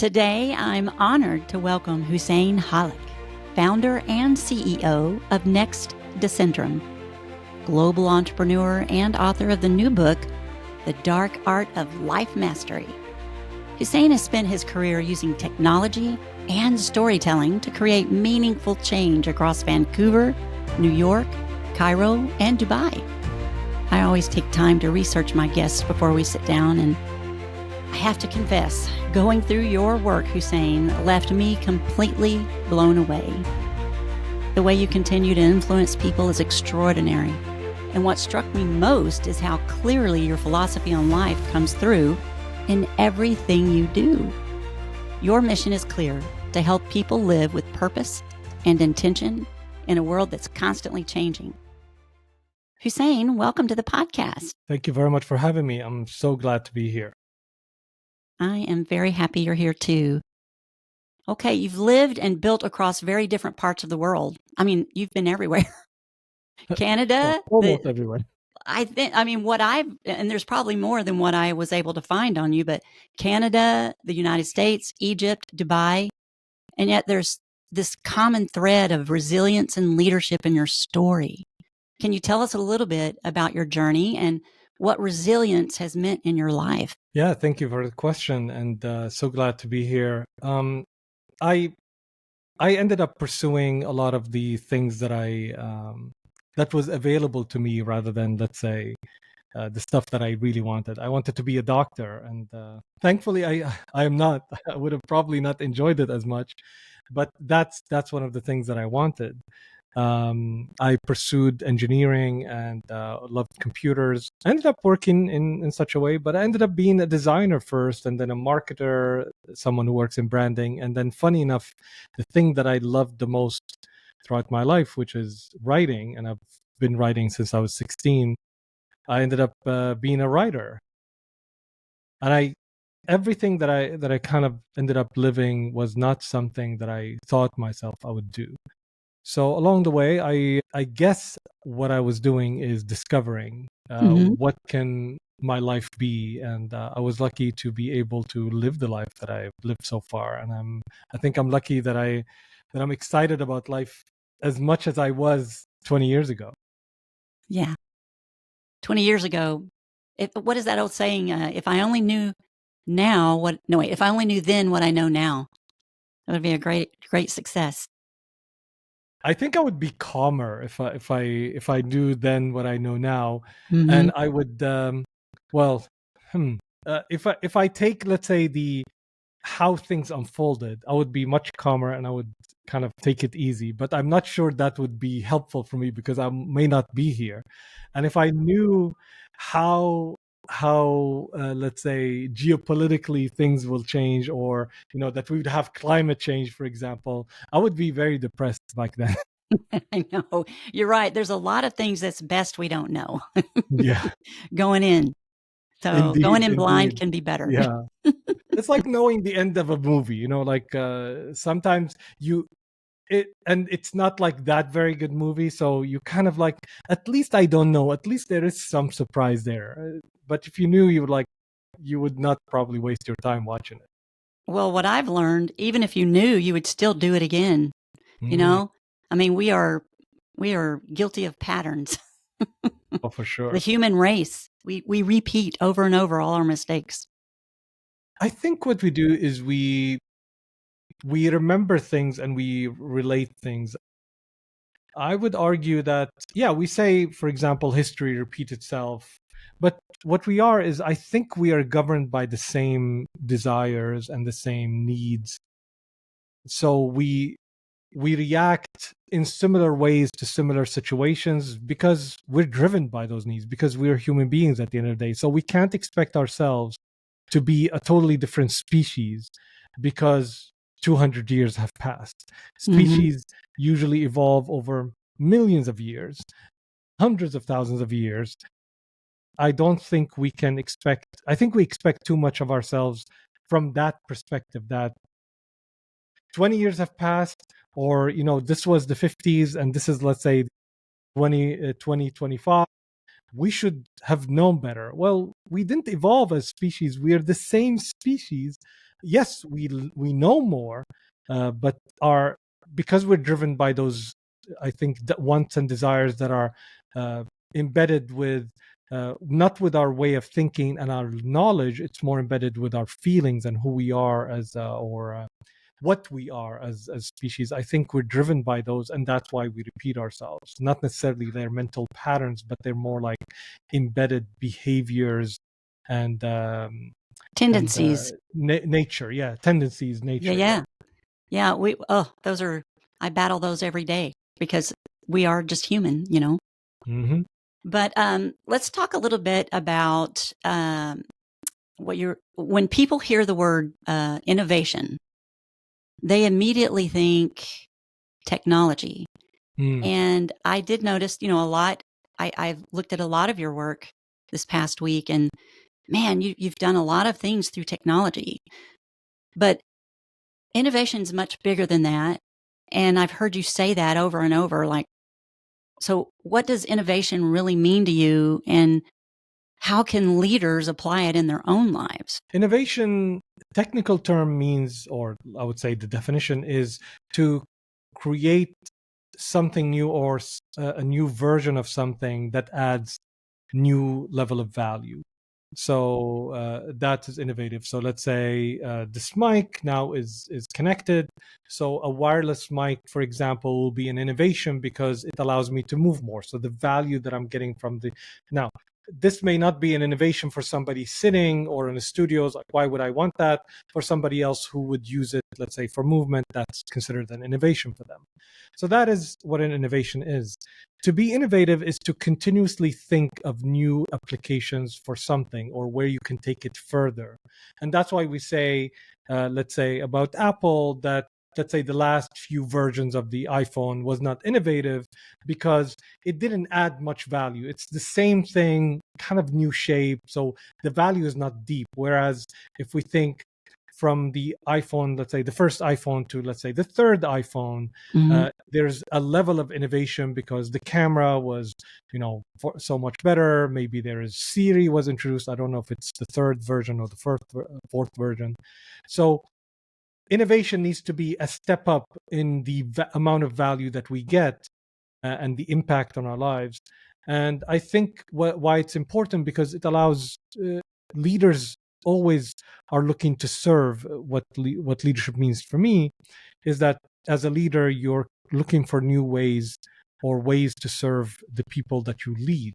Today, I'm honored to welcome Hussein Hallak, founder and CEO of Next Decentrum, global entrepreneur and author of the new book, The Dark Art of Life Mastery. Hussein has spent his career using technology and storytelling to create meaningful change across Vancouver, New York, Cairo, and Dubai. I always take time to research my guests before we sit down, and I have to confess, going through your work, Hussein, left me completely blown away. The way you continue to influence people is extraordinary. And what struck me most is how clearly your philosophy on life comes through in everything you do. Your mission is clear: to help people live with purpose and intention in a world that's constantly changing. Hussein, welcome to the podcast. Thank you very much for having me. I'm so glad to be here. I am very happy you're here too. Okay, you've lived and built across very different parts of the world. I mean, you've been everywhere. Canada, almost everywhere. and there's probably more than what I was able to find on you, but Canada, the United States, Egypt, Dubai, and yet there's this common thread of resilience and leadership in your story. Can you tell us a little bit about your journey and what resilience has meant in your life? Yeah, thank you for the question, and so glad to be here. I ended up pursuing a lot of the things that that was available to me, rather than, let's say, the stuff that I really wanted. I wanted to be a doctor, and thankfully, I am not. I would have probably not enjoyed it as much, but that's one of the things that I wanted. I pursued engineering and loved computers. I ended up working in such a way, but I ended up being a designer first, and then a marketer, someone who works in branding. And then, funny enough, the thing that I loved the most throughout my life, which is writing, and I've been writing since I was 16, I ended up being a writer. And everything that I kind of ended up living was not something that I thought myself I would do. So along the way, I guess what I was doing is discovering what can my life be, and I was lucky to be able to live the life that I've lived so far. And I think I'm lucky that I'm excited about life as much as I was 20 years ago. Yeah, 20 years ago. What is that old saying? If I only knew now what? No, wait. If I only knew then what I know now, that would be a great success. I think I would be calmer if I knew then what I know now, Mm-hmm. and I would if I take, let's say, how things unfolded, I would be much calmer and I would kind of take it easy. But I'm not sure that would be helpful for me, because I may not be here. And if I knew how let's say, geopolitically things will change, or that we would have climate change, for example, I would be very depressed back then. I know. You're right. There's a lot of things that's best we don't know. Yeah. Going in. So Indeed, going in blind indeed. can be better. Yeah. It's like knowing the end of a movie, like sometimes and it's not like that very good movie, so you kind of like, at least I don't know, at least there is some surprise there. But if you knew, you would not probably waste your time watching it. Well, what I've learned, even if you knew, you would still do it again. I mean, we are guilty of patterns. Oh, for sure. The human race, we repeat over and over all our mistakes. I think what we do is we remember things and we relate things. I would argue that, yeah, we say, for example, history repeats itself. But what we are is, I think we are governed by the same desires and the same needs. So we react in similar ways to similar situations because we're driven by those needs, because we're human beings at the end of the day. So we can't expect ourselves to be a totally different species because 200 years have passed. Species usually evolve over millions of years, hundreds of thousands of years. I don't think we can expect, I think we expect too much of ourselves from that perspective, that 20 years have passed, or, this was the 50s and this is, let's say, 2025. We should have known better. Well, we didn't evolve as species. We are the same species yes, we know more, but because we're driven by those, I think, wants and desires that are embedded with, not with our way of thinking and our knowledge. It's more embedded with our feelings and who we are as or what we are as species. I think we're driven by those, and that's why we repeat ourselves. Not necessarily their mental patterns, but they're more like embedded behaviors and Tendencies. nature. Yeah, tendencies, nature. Yeah. Yeah. Those are, I battle those every day because we are just human, Mm-hmm. But let's talk a little bit about when people hear the word innovation, they immediately think technology. Mm. And I did notice, a lot. I've looked at a lot of your work this past week, and man, you've done a lot of things through technology. But innovation is much bigger than that. And I've heard you say that over and over. Like, so what does innovation really mean to you? And how can leaders apply it in their own lives? Innovation, technical term means, or I would say the definition is to create something new or a new version of something that adds new level of value. So that is innovative. So let's say this mic now is connected. So a wireless mic, for example, will be an innovation because it allows me to move more. So the value that I'm getting from the now, this may not be an innovation for somebody sitting or in a studio. Like, why would I want that? For somebody else who would use it, let's say for movement, that's considered an innovation for them. So that is what an innovation is. To be innovative is to continuously think of new applications for something or where you can take it further. And that's why we say, let's say about Apple, that let's say the last few versions of the iPhone was not innovative because it didn't add much value. It's the same thing, kind of new shape. So the value is not deep. Whereas if we think from the iPhone, let's say the first iPhone to let's say the third iPhone, Mm-hmm. there's a level of innovation because the camera was, so much better. Maybe there is Siri was introduced. I don't know if it's the third version or the fourth version. So innovation needs to be a step up in the amount of value that we get and the impact on our lives. And I think why it's important because it allows leaders always are looking to serve. What leadership means for me is that as a leader, you're looking for new ways or ways to serve the people that you lead.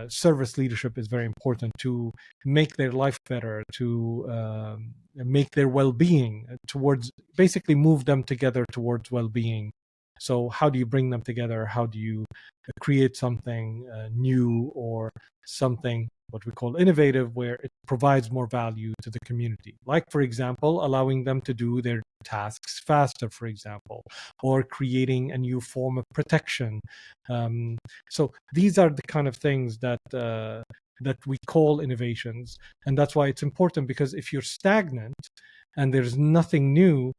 Service leadership is very important to make their life better, to make their well-being towards, basically move them together towards well-being. So how do you bring them together? How do you create something new or something what we call innovative, where it provides more value to the community? Like, for example, allowing them to do their tasks faster, for example, or creating a new form of protection. So these are the kind of things that that we call innovations, and that's why it's important. Because if you're stagnant and there's nothing new,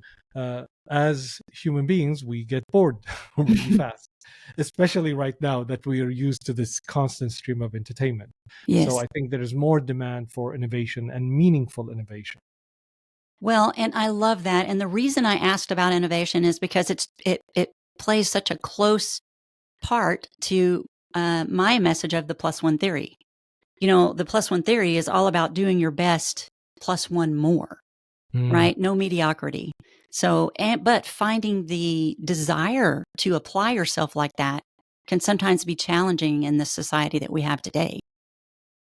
as human beings, we get bored really fast, especially right now that we are used to this constant stream of entertainment. So Yes. I think there is more demand for innovation and meaningful innovation. Well, and I love that. And the reason I asked about innovation is because it plays such a close part to my message of the plus one theory. The plus one theory is all about doing your best plus one more, Mm, right? No mediocrity. So, but finding the desire to apply yourself like that can sometimes be challenging in the society that we have today.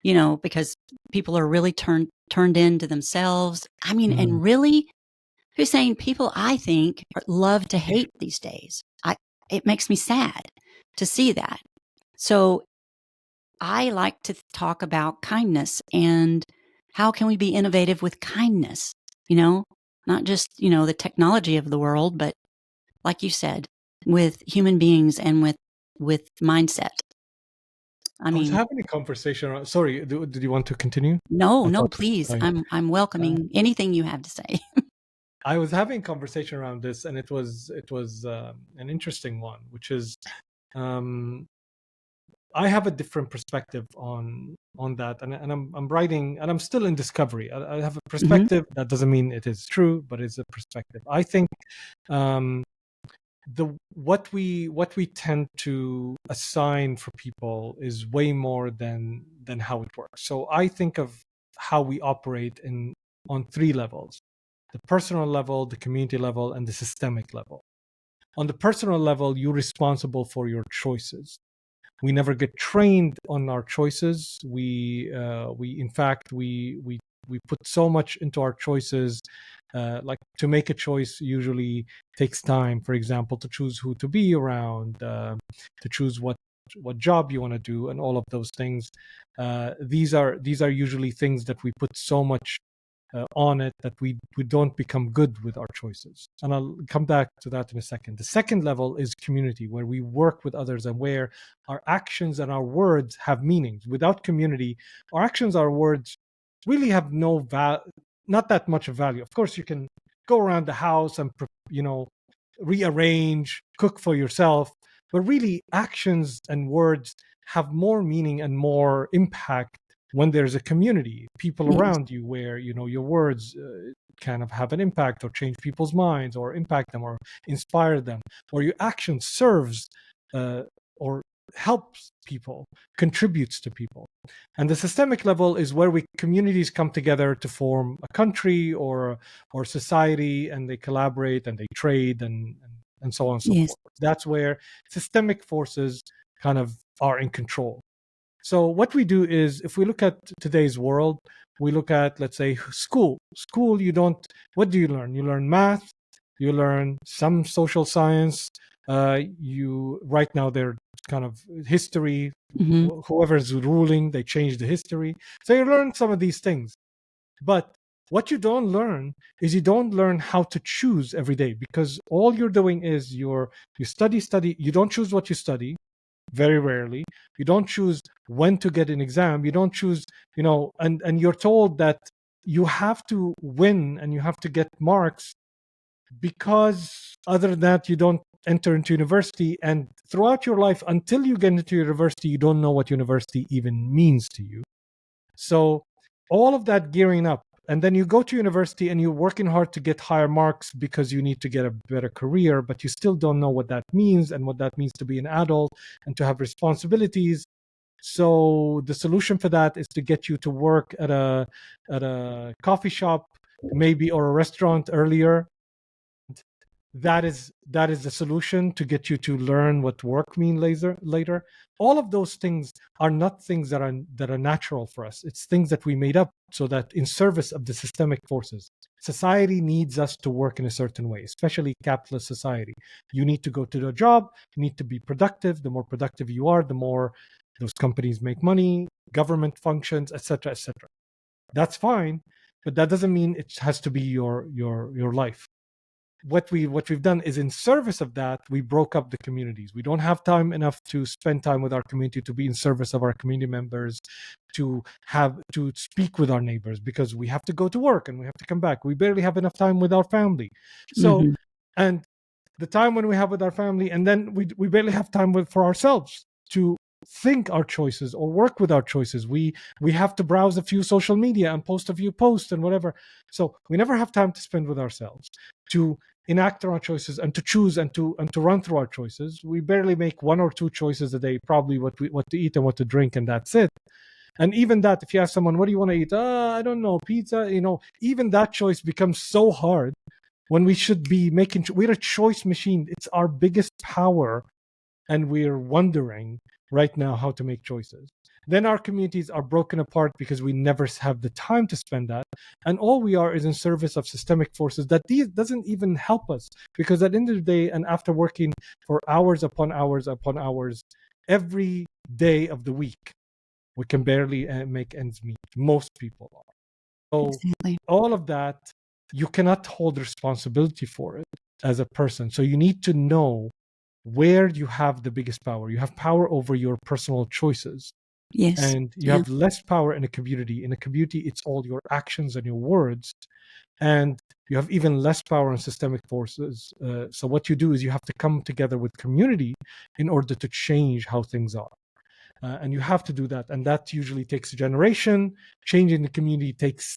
Because people are really turned into themselves. I mean, mm. and really, Hussein, people I think love to hate these days. It makes me sad to see that. So I like to talk about kindness and how can we be innovative with kindness, not just, the technology of the world, but like you said, with human beings and with mindset. I I was mean, having a conversation. Sorry, did you want to continue? no, I no, thought please. I, I'm welcoming anything you have to say. I was having a conversation around this, and it was an interesting one, which is um, I have a different perspective on that, and I'm writing, and I'm still in discovery. I have a perspective. That doesn't mean it is true, but it's a perspective. I think um, what we tend to assign for people is way more than how it works. So I think of how we operate on three levels: the personal level, the community level, and the systemic level. On the personal level, you're responsible for your choices. We never get trained on our choices. We in fact we put so much into our choices. Like, to make a choice usually takes time. For example, to choose who to be around, to choose what job you want to do, and all of those things. These are usually things that we put so much on it that we don't become good with our choices. And I'll come back to that in a second. The second level is community, where we work with others and where our actions and our words have meanings. Without community, our actions, our words really have not that much of value. Of course, you can go around the house and rearrange, cook for yourself, but really actions and words have more meaning and more impact when there's a community, people Yes. around you, where your words kind of have an impact or change people's minds or impact them or inspire them, or your action serves or helps people, contributes to people. And the systemic level is where communities come together to form a country or society, and they collaborate and they trade and so on and so Yes. forth. That's where systemic forces kind of are in control. So what we do is, if we look at today's world, we look at, let's say, school. School, what do you learn? You learn math, you learn some social science. Right now they're kind of history. Whoever's ruling, they change the history. So you learn some of these things. But what you don't learn is you don't learn how to choose every day, because all you're doing is you study. You don't choose what you study. Very rarely. You don't choose when to get an exam. You don't choose, and you're told that you have to win and you have to get marks, because other than that, you don't enter into university. And throughout your life, until you get into university, you don't know what university even means to you. So all of that gearing up, and then you go to university and you're working hard to get higher marks because you need to get a better career, but you still don't know what that means and what that means to be an adult and to have responsibilities. So the solution for that is to get you to work at a coffee shop, maybe, or a restaurant earlier. That is the solution to get you to learn what work means later. All of those things are not things that are natural for us. It's things that we made up so that in service of the systemic forces. Society needs us to work in a certain way, especially capitalist society. You need to go to the job, you need to be productive. The more productive you are, the more those companies make money, government functions, etc., etc. That's fine, but that doesn't mean it has to be your life. What we've done is, in service of that, we broke up the communities. We don't have time enough to spend time with our community, to be in service of our community members, to speak with our neighbors, because we have to go to work and we have to come back. We barely have enough time with our family. So and the time when we have with our family, and then we barely have time for ourselves to think our choices or work with our choices. We have to browse a few social media and post a few posts and whatever. So we never have time to spend with ourselves, to enact our choices and to choose and to run through our choices. We barely make one or two choices a day, probably what to eat and what to drink, and that's it. And even that, if you ask someone, what do you want to eat? I don't know, pizza. Even that choice becomes so hard when we should be making. We're a choice machine. It's our biggest power, and we're wondering right now how to make choices. Then our communities are broken apart because we never have the time to spend that. And all we are is in service of systemic forces that doesn't even help us. Because at the end of the day, and after working for hours upon hours upon hours, every day of the week, we can barely make ends meet. Most people are. So Exactly. all of that, you cannot hold responsibility for it as a person. So you need to know where you have the biggest power. You have power over your personal choices. Yes. And you have less power in a community. In a community, it's all your actions and your words. And you have even less power in systemic forces. So what you do is you have to come together with community in order to change how things are. and you have to do that. And that usually takes a generation. Changing the community takes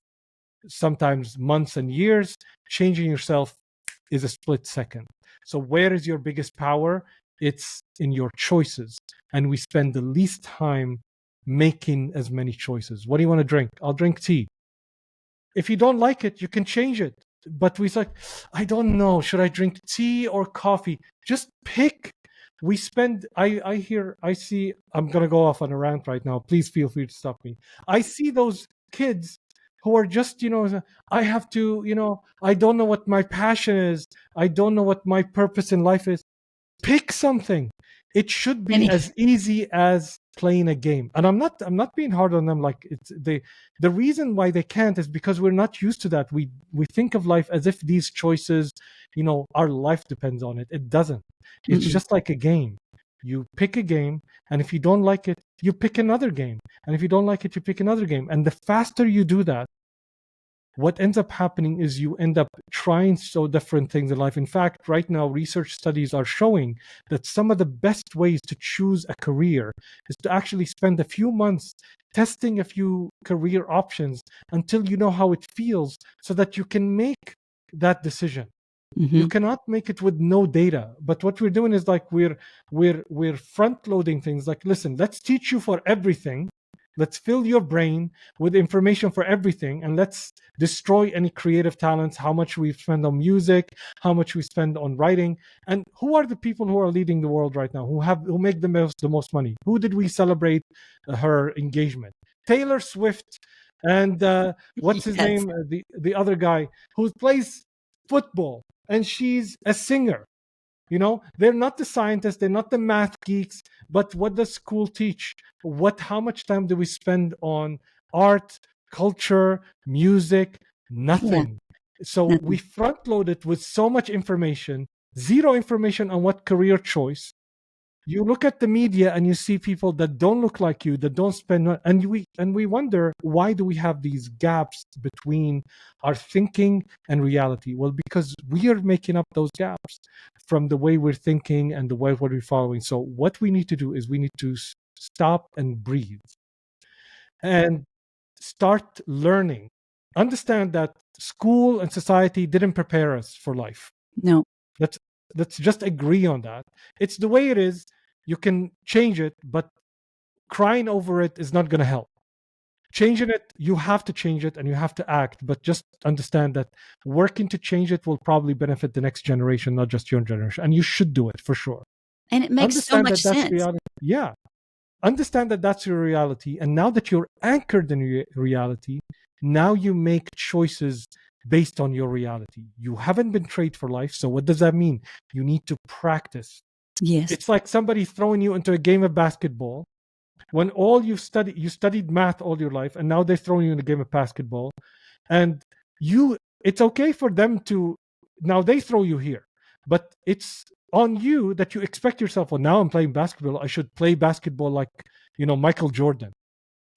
sometimes months and years. Changing yourself is a split second. So where is your biggest power? It's in your choices. And we spend the least time making as many choices. What do you want to drink? I'll drink tea. If you don't like it, you can change it. But we like, I don't know, should I drink tea or coffee? Just pick. We spend, I see, I'm going to go off on a rant right now. Please feel free to stop me. I see those kids who are just, I have to, I don't know what my passion is. I don't know what my purpose in life is. Pick something. It should be as easy as playing a game. And I'm not being hard on them. Like the reason why they can't is because we're not used to that. We think of life as if these choices, our life depends on it. It doesn't. It's just like a game. You pick a game, and if you don't like it, you pick another game. And if you don't like it, you pick another game. And the faster you do that, what ends up happening is you end up trying so different things in life. In fact, right now, research studies are showing that some of the best ways to choose a career is to actually spend a few months testing a few career options until you know how it feels, so that you can make that decision. You cannot make it with no data. But what we're doing is like we're front loading things. Like, listen, let's teach you for everything. Let's fill your brain with information for everything, and let's destroy any creative talents, how much we spend on music, how much we spend on writing. And who are the people who are leading the world right now, who make the most money? Who did we celebrate her engagement? Taylor Swift and what's his name? The other guy who plays football, and she's a singer. They're not the scientists, they're not the math geeks, but what does school teach? How much time do we spend on art, culture, music? Nothing. So we front load it with so much information, zero information on what career choice. You look at the media and you see people that don't look like you, that don't spend, and we wonder, why do we have these gaps between our thinking and reality? Well, because we are making up those gaps from the way we're thinking and the way what we're following. So what we need to do is we need to stop and breathe and start learning. Understand that school and society didn't prepare us for life. No. Let's just agree on that. It's the way it is. You can change it, but crying over it is not going to help. Changing it, you have to change it and you have to act, but just understand that working to change it will probably benefit the next generation, not just your generation. And you should do it for sure. And it makes so much sense. Reality. Yeah. Understand that that's your reality. And now that you're anchored in reality, now you make choices based on your reality. You haven't been trained for life. So what does that mean? You need to practice. Yes. It's like somebody throwing you into a game of basketball when you studied math all your life, and now they're throwing you in a game of basketball. And it's okay for them to, now they throw you here, but it's on you that you expect yourself, well, now I'm playing basketball, I should play basketball like, Michael Jordan.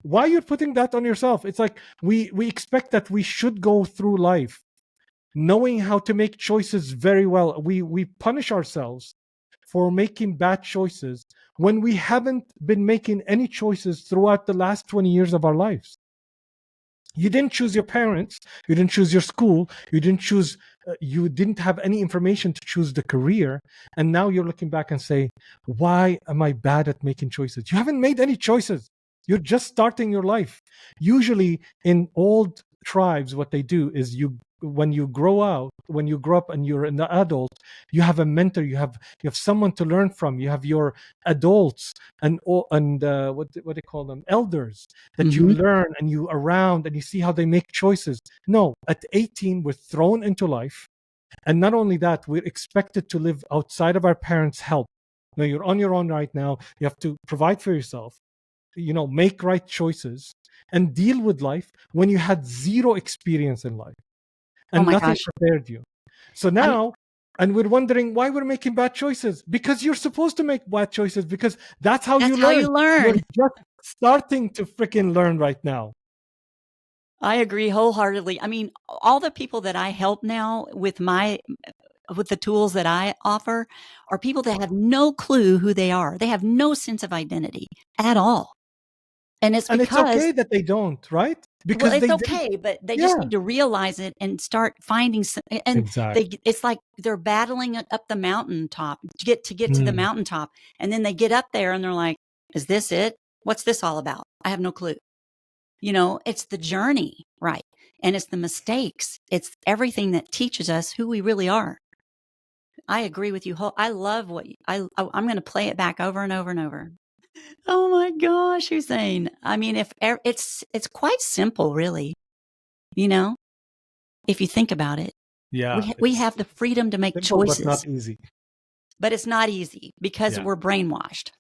Why are you putting that on yourself? It's like we expect that we should go through life knowing how to make choices very well. We punish ourselves for making bad choices when we haven't been making any choices throughout the last 20 years of our lives. You didn't choose your parents, you didn't choose your school, you didn't have any information to choose the career, and now you're looking back and say, why am I bad at making choices? You haven't made any choices. You're just starting your life. Usually in old tribes, what they do is when you grow up and you're an adult, you have a mentor, you have someone to learn from, you have your adults and what they call them, elders, that you learn and you around and you see how they make choices. No, at 18 we're thrown into life, and not only that, we're expected to live outside of our parents' help. Now you're on your own right now, you have to provide for yourself, make right choices and deal with life when you had zero experience in life. And nothing prepared you. So now, and we're wondering why we're making bad choices. Because you're supposed to make bad choices, because that's how you learn. You're just starting to freaking learn right now. I agree wholeheartedly. I mean, all the people that I help now with my with the tools that I offer are people that have no clue who they are. They have no sense of identity at all. And it's And it's because, okay that they don't, right? well, Because it's they didn't. okay, but they just Yeah, need to realize it and start finding some, and exactly. it's like they're battling it up the mountaintop to get to the Mm. mountaintop. And then they get up there and they're like, is this it? What's this all about? I have no clue. It's the journey, right? And it's the mistakes. It's everything that teaches us who we really are. I agree with you. I love what I'm going to play it back over and over and over. Oh my gosh, Hussein. I mean, if it's quite simple, really. You know, if you think about it, Yeah, we it's have the freedom to make simple but choices, not easy. but it's not easy because Yeah. we're brainwashed.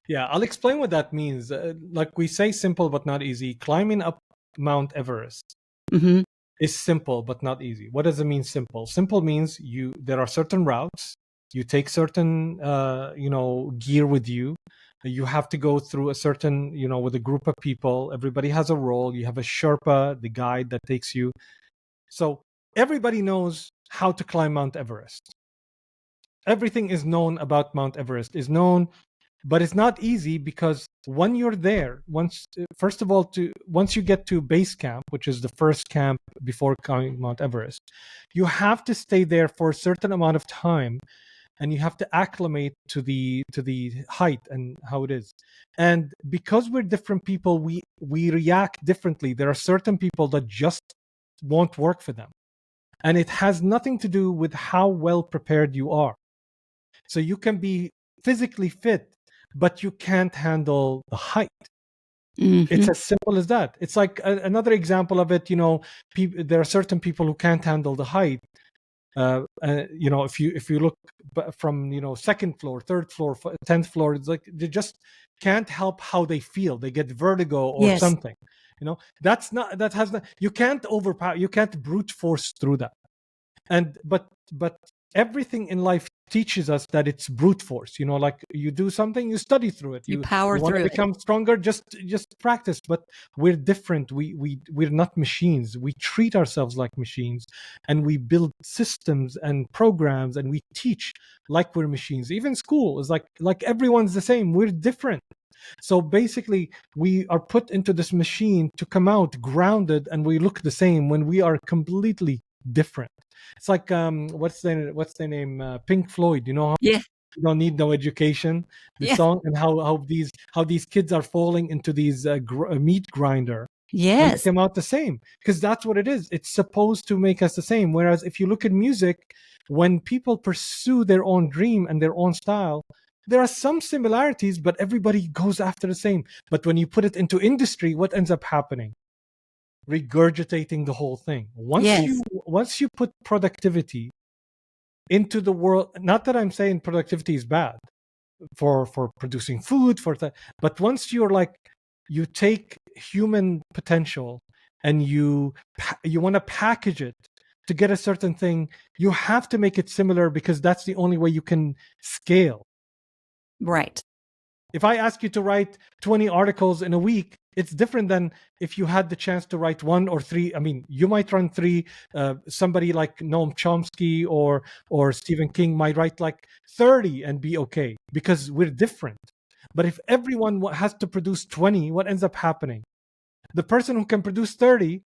Yeah, I'll explain what that means. Like we say, simple but not easy. Climbing up Mount Everest Mm-hmm. is simple but not easy. What does it mean? Simple. Simple means there are certain routes. You take certain gear with you. You have to go through a certain with a group of people. Everybody has a role. You have a Sherpa, the guide that takes you. So everybody knows how to climb Mount Everest. Everything is known about Mount Everest is known, but it's not easy because when you're there, first of all, once you get to base camp, which is the first camp before climbing Mount Everest, you have to stay there for a certain amount of time, and you have to acclimate to the height and how it is. And because we're different people, we react differently. There are certain people that just won't work for them, and it has nothing to do with how well prepared you are. So you can be physically fit, but you can't handle the height. Mm-hmm. It's as simple as that. It's like another example of it. There are certain people who can't handle the height. If you look from second floor, third floor, 10th floor, it's like they just can't help how they feel. They get vertigo or Yes. something. You can't overpower. You can't brute force through that. But everything in life teaches us that it's brute force. Like you do something, you study through it. You You power want to through it. become stronger, just practice. But we're different. We're not machines. We treat ourselves like machines, and we build systems and programs, and we teach like we're machines. Even school is like everyone's the same. We're different. So basically, we are put into this machine to come out grounded, and we look the same when we are completely different. It's like what's the name? Pink Floyd. You know how Yeah. you don't need no education. The Yeah. song, and how these kids are falling into these meat grinder, and they Yes. come out the same because that's what it is. It's supposed to make us the same. Whereas if you look at music, when people pursue their own dream and their own style, there are some similarities, but everybody goes after the same. But when you put it into industry, what ends up happening? Regurgitating the whole thing. Once Yes. you put productivity into the world, not that I'm saying productivity is bad for producing food but once you take human potential and you want to package it to get a certain thing, you have to make it similar because that's the only way you can scale. Right. If I ask you to write 20 articles in a week, it's different than if you had the chance to write one or three. I mean, you might run three. Somebody like Noam Chomsky or Stephen King might write like 30 and be okay because we're different. But if everyone has to produce 20, what ends up happening? The person who can produce 30,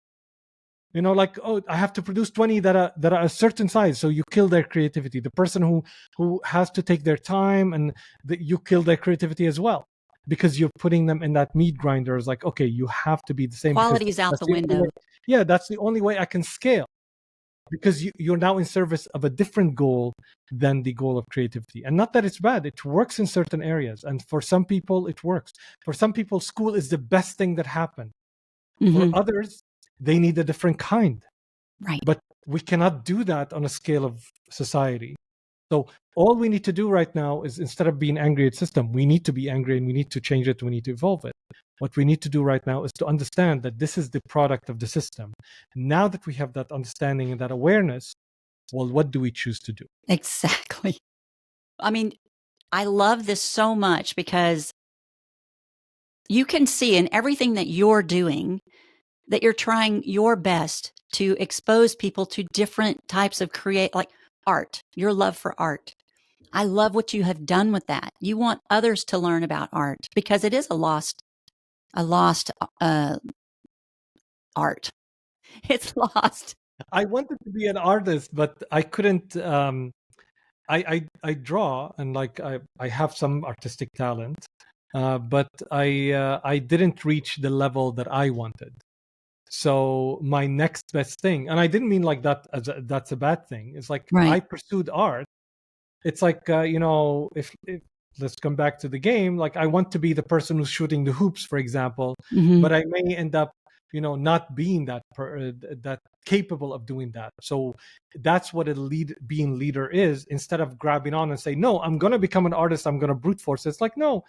I have to produce 20 that are a certain size, so you kill their creativity. The person who has to take their time, and you kill their creativity as well, because you're putting them in that meat grinder. It's like, okay, you have to be the same because Quality is out that's the the only window. way. Yeah, that's the only way I can scale, because you're now in service of a different goal than the goal of creativity. And not that it's bad, it works in certain areas, and for some people it works. For some people, school is the best thing that happened. For Mm-hmm. others, they need a different kind. Right. But we cannot do that on a scale of society. So all we need to do right now is, instead of being angry at system, we need to be angry and we need to change it. We need to evolve it. What we need to do right now is to understand that this is the product of the system. Now that we have that understanding and that awareness, well, what do we choose to do? Exactly. I mean, I love this so much because you can see in everything that you're doing that you're trying your best to expose people to different types of art, your love for art. I love what you have done with that. You want others to learn about art because it is a lost art. It's lost. I wanted to be an artist, but I couldn't. I draw, and like I have some artistic talent, but I didn't reach the level that I wanted. So my next best thing, and I didn't mean like that as that's a bad thing. It's like I Right. pursued art. It's like if let's come back to the game. Like I want to be the person who's shooting the hoops, for example, Hmm. but I may end up not being that capable of doing that. So that's what being leader is. Instead of grabbing on and say, no, I'm going to become an artist, I'm going to brute force. It's like, no,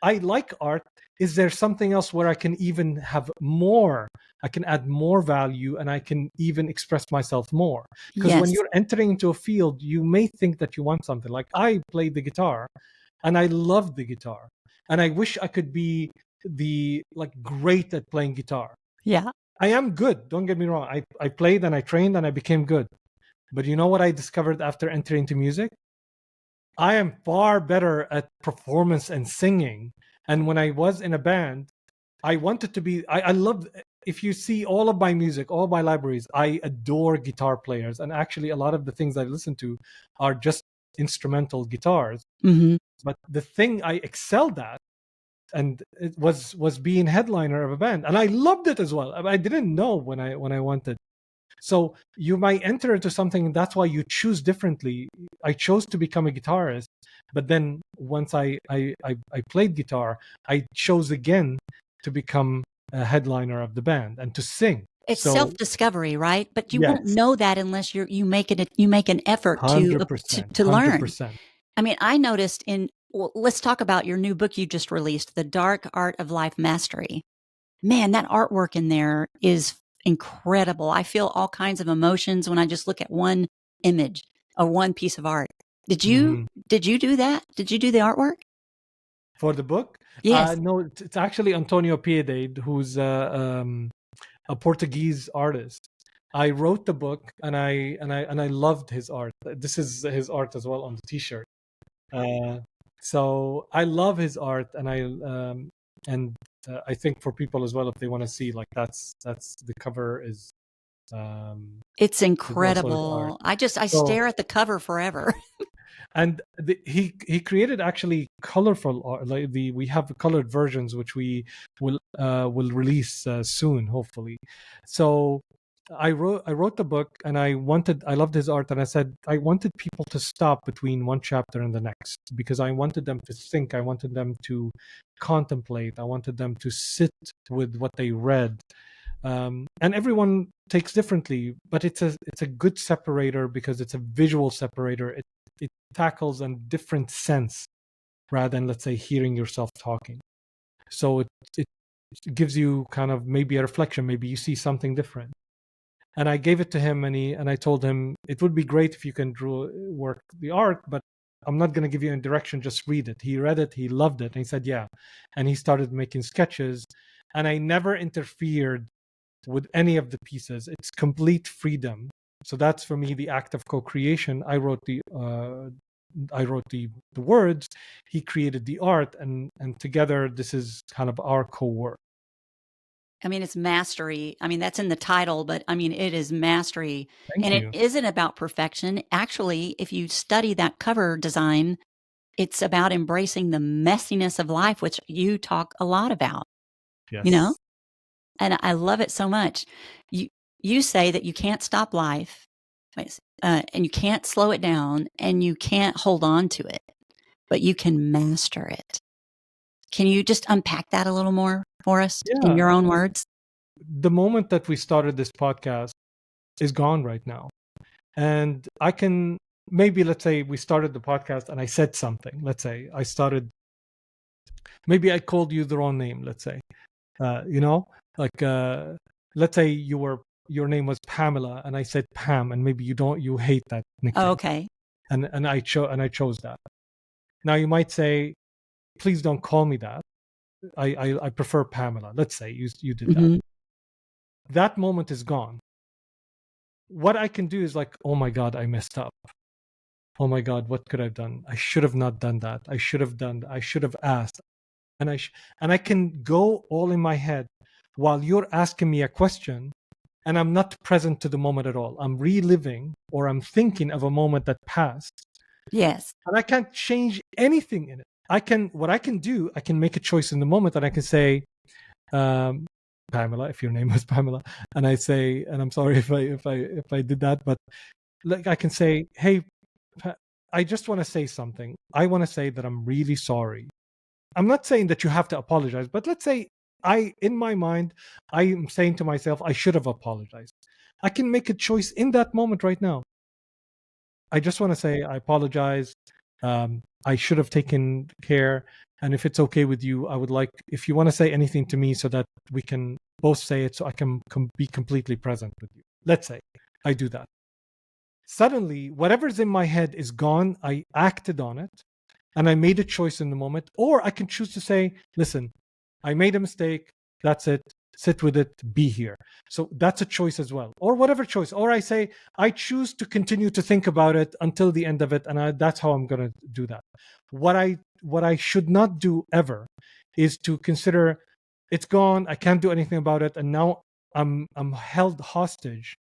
I like art. Is there something else where I can even have more? I can add more value, and I can even express myself more. Because when Yes. you're entering into a field, you may think that you want something. Like I played the guitar, and I love the guitar, and I wish I could be great at playing guitar. Yeah. I am good. Don't get me wrong. I played and I trained and I became good. But you know what I discovered after entering into music? I am far better at performance and singing. And when I was in a band, I wanted to be, I love, if you see all of my music, all my libraries, I adore guitar players. And actually, a lot of the things I listen to are just instrumental guitars. Hmm. But the thing I excelled at, and it was being headliner of a band, and I loved it as well. I didn't know when I wanted. So you might enter into something, and that's why you choose differently. I chose to become a guitarist, but then once I played guitar, I chose again to become a headliner of the band and to sing. It's So self-discovery, right? But you won't yes, know that unless you make an effort to 100%, learn. 100%. I mean, I noticed well, let's talk about your new book you just released, The Dark Art of Life Mastery. Man, that artwork in there is incredible. I feel all kinds of emotions when I just look at one image or one piece of art. Did you Hmm. did you do that? Did you do the artwork? For the book, Yes. no, it's actually Antonio Piedade, who's a Portuguese artist. I wrote the book, and I loved his art. This is his art as well on the T-shirt. Uh, so I love his art, and I think for people as well, if they want to see, like that's the cover um, It's is also his art. incredible. I So stare at the cover forever. and he created actually colorful art. Like we have colored versions which we will release soon, hopefully. So I wrote the book, and I loved his art, and I said I wanted people to stop between one chapter and the next, because I wanted them to think, I wanted them to contemplate, I wanted them to sit with what they read. And everyone takes differently, but it's a good separator because it's a visual separator. It tackles a different sense rather than, let's say, hearing yourself talking. So it gives you kind of maybe a reflection, maybe you see something different. And I gave it to him, and I told him it would be great if you can work the art, but I'm not going to give you any direction, just read it. He read it, he loved it, and he said yeah, and he started making sketches, and I never interfered with any of the pieces. It's complete freedom. So that's for me the act of co-creation. I wrote the words, he created the art, and together this is kind of our co-work. I mean, it's mastery. I mean, that's in the title, but I mean, it is mastery. Thank And it you. isn't about perfection. Actually, if you study that cover design, it's about embracing the messiness of life, which you talk a lot about, you know? Yes. And I love it so much. You say that you can't stop life, and you can't slow it down, and you can't hold on to it, but you can master it. Can you just unpack that a little more for us in Yeah. your own words? The moment that we started this podcast is gone right now. And I can, maybe, let's say we started the podcast and I said something. Let's say maybe I called you the wrong name, let's say. Uh, you know, like let's say your name was Pamela and I said Pam, and maybe you hate that Oh, nickname. okay. And I chose that. Now you might say, please don't call me that. I prefer Pamela. Let's say you did that. Mhm. That moment is gone. What I can do is like, oh my God, I messed up. oh my God, what could I have done? I should have not done that. I should have asked. And and I can go all in my head while you're asking me a question, and I'm not present to the moment at all. I'm reliving, or I'm thinking of a moment that passed, Yes. and I can't change anything in it. What I can do, I can make a choice in the moment, and I can say, um, Pamela, if your name was Pamela, and I say, and I'm sorry if I did that, but like I can say, hey, I just want to say something. I want to say that I'm really sorry. I'm not saying that you have to apologize, but let's say in my mind, I am saying to myself, I should have apologized. I can make a choice in that moment right now. I just want to say, I apologize. I should have taken care. And if it's okay with you, I would like, if you want to say anything to me so that we can both say it, so I can be completely present with you. Let's say I do that. Suddenly, whatever's in my head is gone. I acted on it and I made a choice in the moment. Or I can choose to say, listen, I made a mistake. That's it. Sit with it. Be here. So that's a choice as well. Or whatever choice. Or I say, I choose to continue to think about it until the end of it. And that's how I'm going to do that. What I should not do ever is to consider it's gone. I can't do anything about it. And now I'm held hostage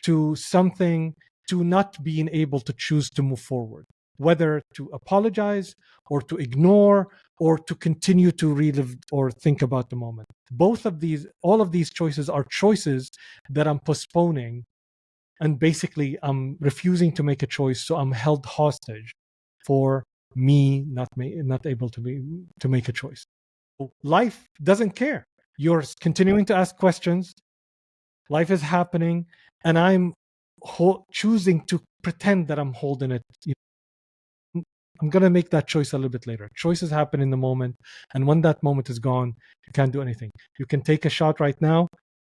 to something, to not being able to choose to move forward, whether to apologize or to ignore or to continue to relive or think about the moment. All of these choices are choices that I'm postponing, and basically I'm refusing to make a choice, so I'm held hostage for me not able to make a choice. Life doesn't care. You're continuing to ask questions. Life is happening, and I'm choosing to pretend that I'm holding it. I'm going to make that choice a little bit later. Choices happen in the moment, and when that moment is gone, you can't do anything. You can take a shot right now,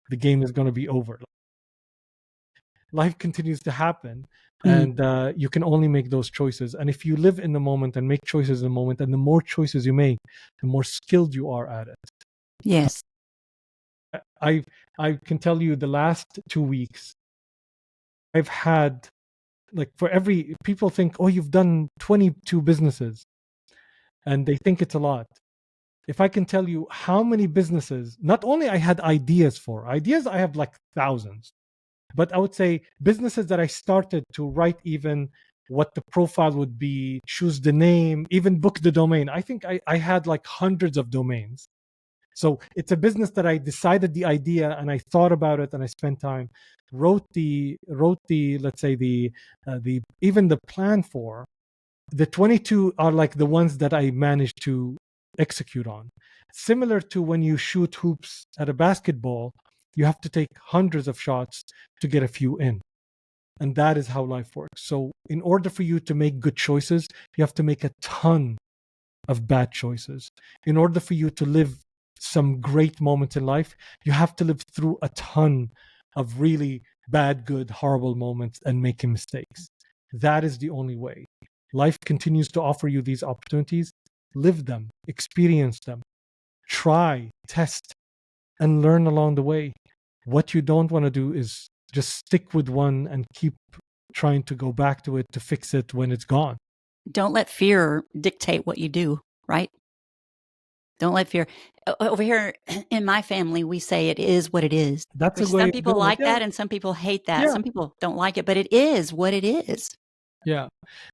the game is going to be over. Life continues to happen, and you can only make those choices. And if you live in the moment and make choices in the moment, and the more choices you make, the more skilled you are at it. Yes. I can tell you the last 2 weeks, I've had, like, for every, people think, oh, you've done 22 businesses, and they think it's a lot. If I can tell you how many businesses, not only I had ideas, I have like thousands, but I would say businesses that I started to write even what the profile would be, choose the name, even book the domain. I think I had like hundreds of domains. So it's a business that I decided the idea, and I thought about it, and I spent time, wrote the let's say the even the plan for. The 22 are like the ones that I managed to execute on. Similar to when you shoot hoops at a basketball, you have to take hundreds of shots to get a few in. And that is how life works. So in order for you to make good choices, you have to make a ton of bad choices. In order for you to live some great moments in life, you have to live through a ton of really bad, good, horrible moments and making mistakes. That is the only way. Life continues to offer you these opportunities. Live them, experience them, try, test, and learn along the way. What you don't want to do is just stick with one and keep trying to go back to it to fix it when it's gone. Don't let fear dictate what you do, right? Don't let fear. Over here in my family, we say it is what it is. That's a way Some of people doing like it. Yeah. that and some people hate that. Yeah. Some people don't like it, but it is what it is. Yeah.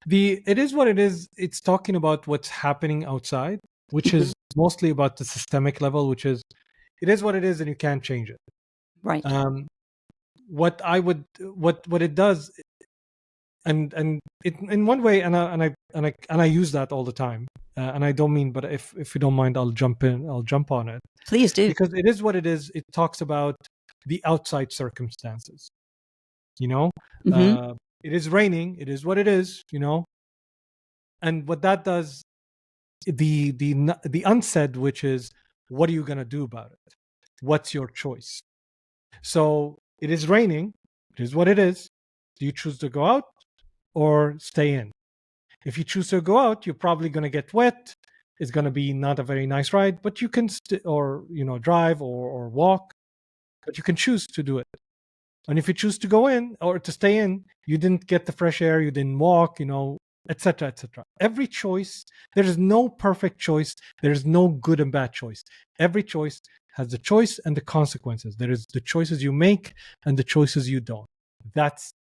It is what it is. It's talking about what's happening outside, which is mostly about the systemic level, which is, it is what it is and you can't change it. Right. What it does, and it, in one way, and I use that all the time, and I don't mean, but if you don't mind, I'll jump on it. Please do. Because it is what it is. It talks about the outside circumstances. It is raining. It is what it is. And what that does, the unsaid, which is, what are you going to do about it? What's your choice? So it is raining. It is what it is. Do you choose to go out or stay in? If you choose to go out, you're probably going to get wet. It's going to be not a very nice ride, but you can drive or walk, but you can choose to do it. And if you choose to go in or to stay in, you didn't get the fresh air, you didn't walk, etc., etc. Every choice, there is no perfect choice. There is no good and bad choice. Every choice has the choice and the consequences. There is the choices you make and the choices you don't.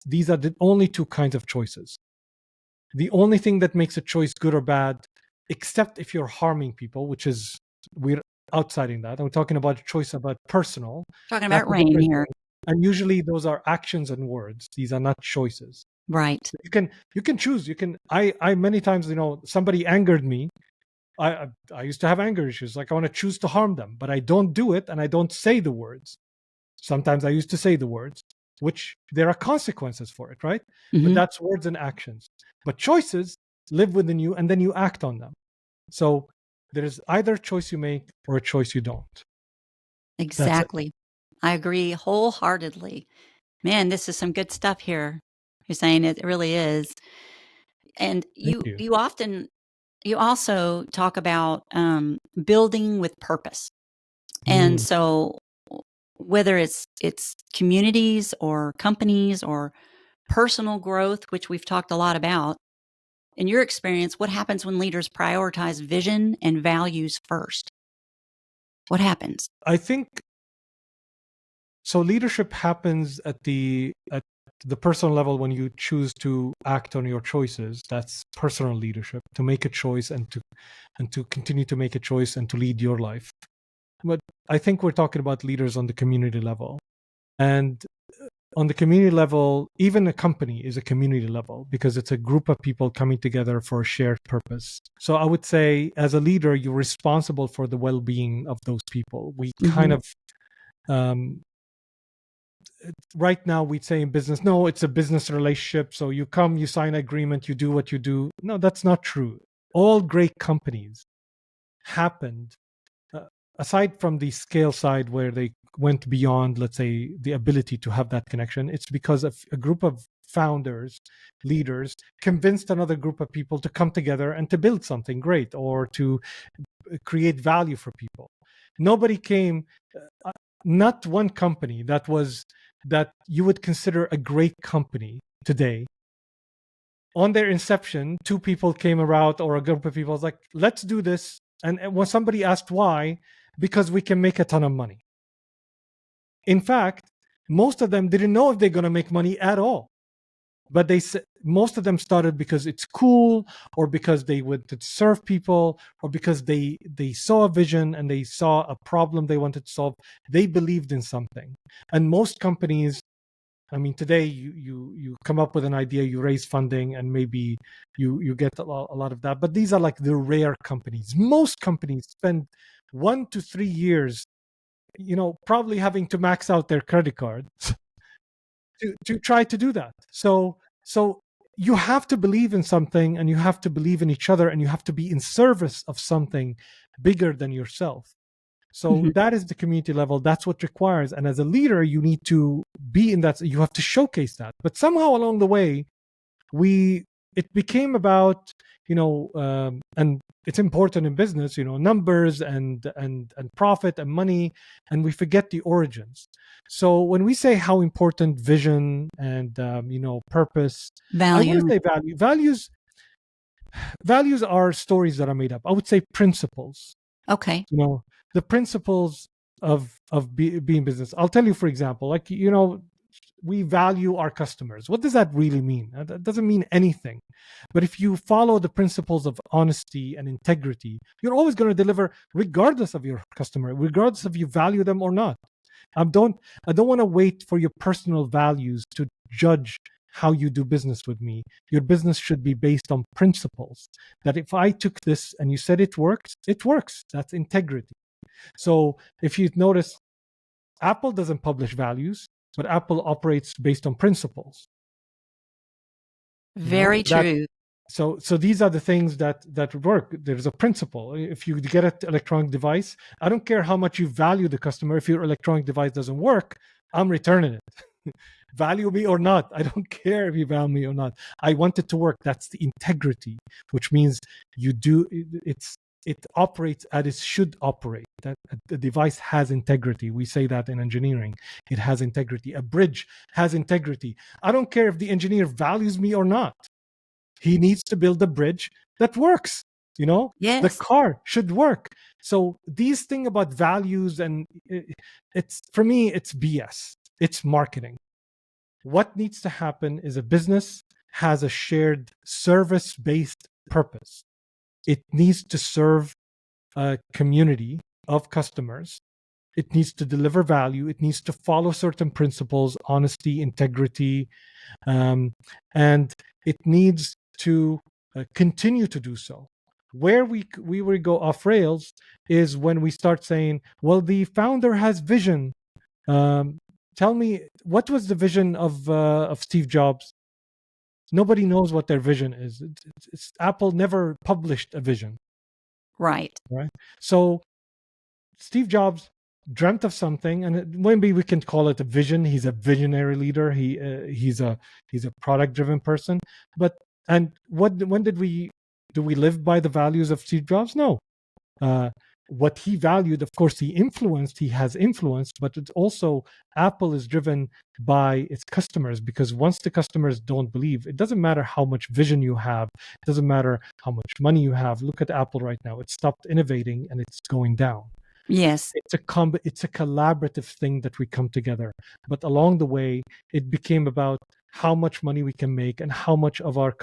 These are the only two kinds of choices. The only thing that makes a choice good or bad, except if you're harming people, which is, we're outsiding that. I'm talking about a choice about personal. Talking That's about a rain different here. thing. And usually those are actions and words. These are not choices. Right. You can choose. I many times, somebody angered me. I used to have anger issues. Like I want to choose to harm them, but I don't do it and I don't say the words. Sometimes I used to say the words, which there are consequences for it, right? Mm-hmm. But that's words and actions. But choices live within you and then you act on them. So there is either a choice you make or a choice you don't. Exactly. I agree wholeheartedly. Man, this is some good stuff here. You're saying it really is. And Thank you you. you also talk about building with purpose. And Mm. so whether it's communities or companies or personal growth, which we've talked a lot about, in your experience, what happens when leaders prioritize vision and values first? What happens? I think so. Leadership happens at the personal level when you choose to act on your choices. That's personal leadership, to make a choice and to continue to make a choice and to lead your life. But I think we're talking about leaders on the community level. And on the community level, even a company is a community level because it's a group of people coming together for a shared purpose. So I would say, as a leader, you're responsible for the well-being of those people. We kind of, right now, we'd say in business, no, it's a business relationship. So you come, you sign an agreement, you do what you do. No, that's not true. All great companies happened, aside from the scale side where they went beyond, let's say, the ability to have that connection. It's because of a group of founders, leaders, convinced another group of people to come together and to build something great or to create value for people. Nobody came, not one company that you would consider a great company today. On their inception, two people came around, or a group of people was like, let's do this. And when somebody asked why, because we can make a ton of money. In fact, most of them didn't know if they're going to make money at all. But most of them started because it's cool, or because they wanted to serve people, or because they saw a vision and they saw a problem they wanted to solve. They believed in something. And most companies, I mean, today you come up with an idea, you raise funding, and maybe you get a lot of that. But these are like the rare companies. Most companies spend 1 to 3 years, probably having to max out their credit cards to try to do that. So you have to believe in something, and you have to believe in each other, and you have to be in service of something bigger than yourself. So that is the community level. That's what requires. And as a leader, you need to be in that. You have to showcase that. But somehow along the way, it became about, and it's important in business, numbers and profit and money, and we forget the origins. So when we say how important vision and purpose, I want to say values are stories that are made up. I would say principles. Okay. The principles of being business. I'll tell you, for example, like, we value our customers. What does that really mean? That doesn't mean anything. But if you follow the principles of honesty and integrity, you're always going to deliver regardless of your customer, regardless if you value them or not. I don't want to wait for your personal values to judge how you do business with me. Your business should be based on principles. That if I took this and you said it works, it works. That's integrity. So if you notice, Apple doesn't publish values, but Apple operates based on principles. Very true. So these are the things that work. There's a principle. If you get an electronic device, I don't care how much you value the customer. If your electronic device doesn't work, I'm returning it. Value me or not, I don't care if you value me or not. I want it to work. That's the integrity, which means it's it operates as it should operate. That the device has integrity. We say that in engineering. It has integrity. A bridge has integrity. I don't care if the engineer values me or not. He needs to build a bridge that works. The Yes. car should work. So these things about values, and it's, for me, it's BS. It's marketing. What needs to happen is a business has a shared service-based purpose. It needs to serve a community of customers. It needs to deliver value. It needs to follow certain principles, honesty, integrity, and it needs to continue to do so. Where we will go off rails is when we start saying, well, the founder has vision. Tell me, what was the vision of Steve Jobs? Nobody knows what their vision is. Apple never published a vision. Right. So Steve Jobs dreamt of something, and maybe we can call it a vision. He's a visionary leader. He's a product-driven person. But when do we live by the values of Steve Jobs? No. What he valued, of course, he has influenced, but it's also, Apple is driven by its customers, because once the customers don't believe, it doesn't matter how much vision you have, it doesn't matter how much money you have. Look at Apple right now. It stopped innovating and it's going down. Yes. It's a collaborative thing that we come together. But along the way, it became about how much money we can make and how much of our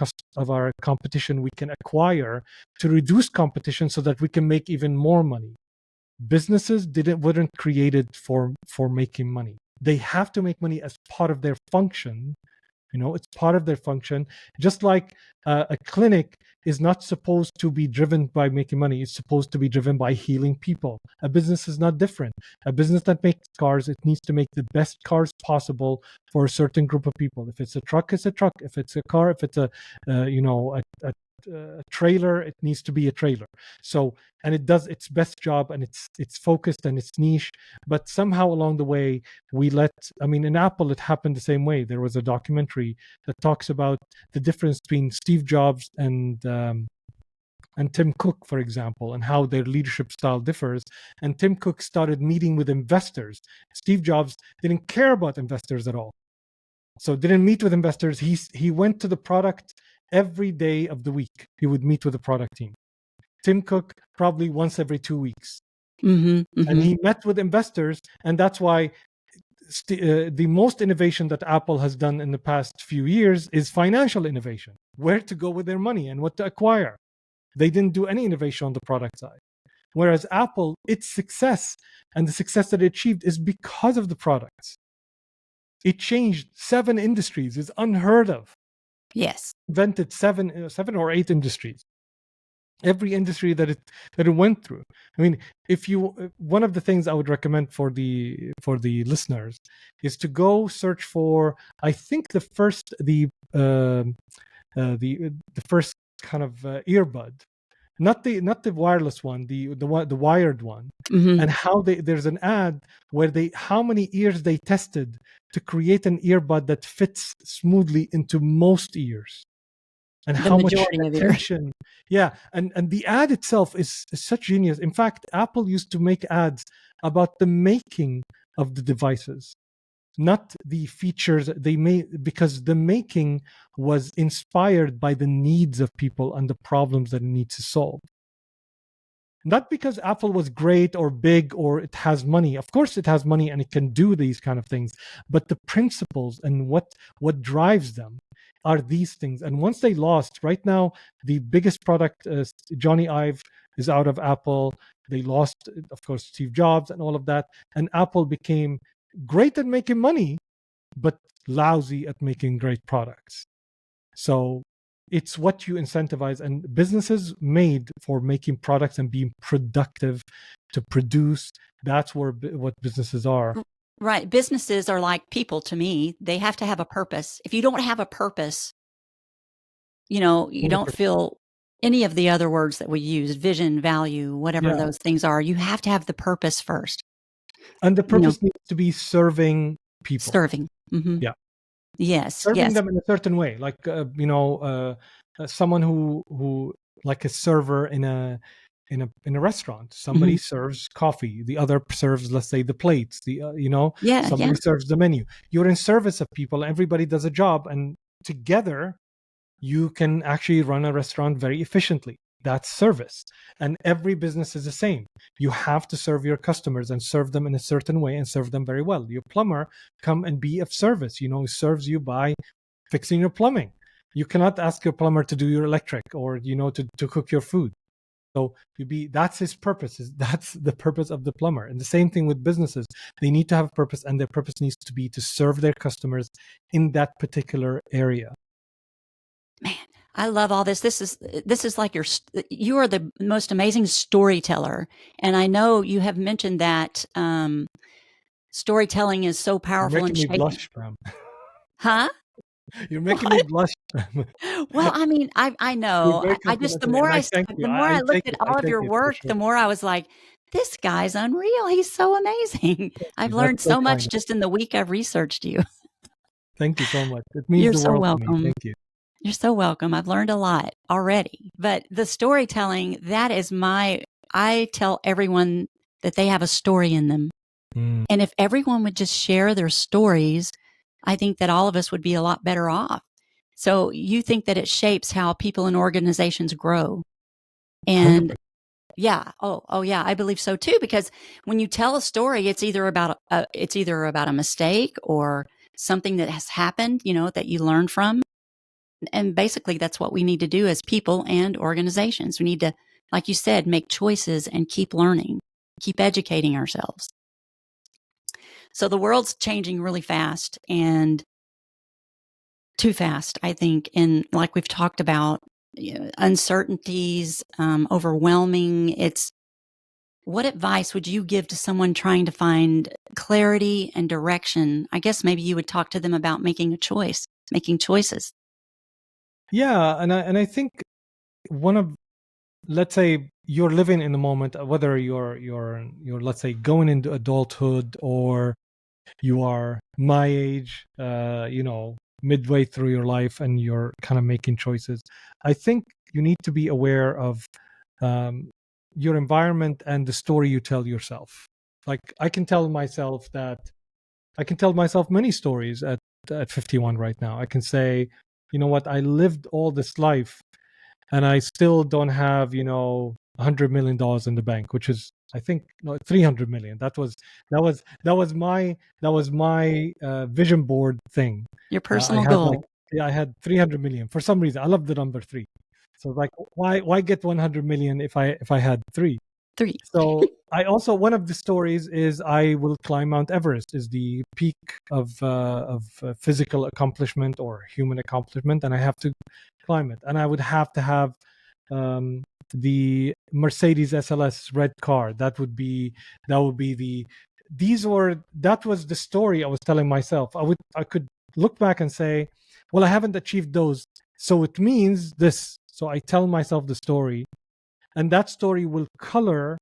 competition we can acquire to reduce competition so that we can make even more money. Businesses weren't created for making money. They have to make money as part of their function. It's part of their function. Just like a clinic is not supposed to be driven by making money. It's supposed to be driven by healing people. A business is not different. A business that makes cars, it needs to make the best cars possible for a certain group of people. If it's a truck, it's a truck. If it's a car, if it's a trailer, it needs to be a trailer. So, and it does its best job, and it's focused and it's niche. But somehow along the way, in Apple, it happened the same way. There was a documentary that talks about the difference between Steve Jobs and Tim Cook, for example, and how their leadership style differs. And Tim Cook started meeting with investors. Steve Jobs didn't care about investors at all. So didn't meet with investors. He went to the product every day of the week. He would meet with the product team. Tim Cook probably once every 2 weeks. And he met with investors, and that's why the most innovation that Apple has done in the past few years is financial innovation, where to go with their money and what to acquire. They didn't do any innovation on the product side. Whereas Apple, its success and the success that it achieved is because of the products. It changed 7 industries. It's unheard of. Yes. Invented 7 or 8 industries. Every industry that it went through. I mean, one of the things I would recommend for the listeners is to go search for, I think, the first kind of earbud, not the wireless one, the wired one, and how there's an ad where how many ears they tested to create an earbud that fits smoothly into most ears. And how much attention. Yeah, and the ad itself is such genius. In fact, Apple used to make ads about the making of the devices, not the features they made, because the making was inspired by the needs of people and the problems that it needs to solve. Not because Apple was great or big or it has money. Of course it has money and it can do these kind of things, but the principles and what drives them are these things. And once they lost, right now, the biggest product, Johnny Ive, is out of Apple. They lost, of course, Steve Jobs and all of that. And Apple became great at making money, but lousy at making great products. So it's what you incentivize, and businesses made for making products and being productive to produce. That's what businesses are. Right. Businesses are like people to me. They have to have a purpose. If you don't have a purpose, you don't feel any of the other words that we use, vision, value, whatever those things are. You have to have the purpose first. And the purpose needs to be serving people. Serving. Mm-hmm. Yeah. Yes. Serving them in a certain way, like someone who like a server in in a restaurant. Somebody serves coffee, the other serves, let's say, the plates. Yeah, Somebody serves the menu. You're in service of people. Everybody does a job, and together you can actually run a restaurant very efficiently. That's service. And every business is the same. You have to serve your customers and serve them in a certain way and serve them very well. Your plumber come and be of service, serves you by fixing your plumbing. You cannot ask your plumber to do your electric or, to cook your food. So that's his purpose. That's the purpose of the plumber. And the same thing with businesses. They need to have a purpose, and their purpose needs to be to serve their customers in that particular area. Man, I love all this. This is like you are the most amazing storyteller. And I know you have mentioned that storytelling is so powerful. You're making me blush, Pam. Huh? You're making me blush. Well, I mean, I know. I just the more I looked at all of your work, the more I was like, this guy's unreal. He's so amazing. I've learned so much just in the week I've researched you. Thank you so much. It means the world to me. Thank you. You're so welcome. I've learned a lot already. But the storytelling, that is I tell everyone that they have a story in them. And if everyone would just share their stories, I think that all of us would be a lot better off. So you think that it shapes how people and organizations grow. And 100%. Yeah. Oh yeah. I believe so too, because when you tell a story, it's either about a mistake or something that has happened, that you learned from. And basically that's what we need to do as people and organizations. We need to, like you said, make choices and keep learning, keep educating ourselves. So the world's changing really fast, and too fast, I think. And like we've talked about, uncertainties, overwhelming. What advice would you give to someone trying to find clarity and direction? I guess maybe you would talk to them about making choices. Yeah, and I think let's say you're living in the moment, whether you're let's say going into adulthood, or you are my age, midway through your life, and you're kind of making choices. I think you need to be aware of your environment and the story you tell yourself. Like I can tell myself many stories at 51 right now. I can say, you know what, I lived all this life and I still don't have, $100 million in the bank, which is, I think, 300 million. That was my vision board thing. Your personal goal. I had 300 million for some reason. I love the number 3. So like, why get 100 million if I had 3? So I also, one of the stories is I will climb Mount Everest, is the peak of physical accomplishment or human accomplishment, and I have to climb it. And I would have to have the Mercedes SLS red car. That was the story I was telling myself. I could look back and say, well, I haven't achieved those, so it means this. So I tell myself the story, and that story will color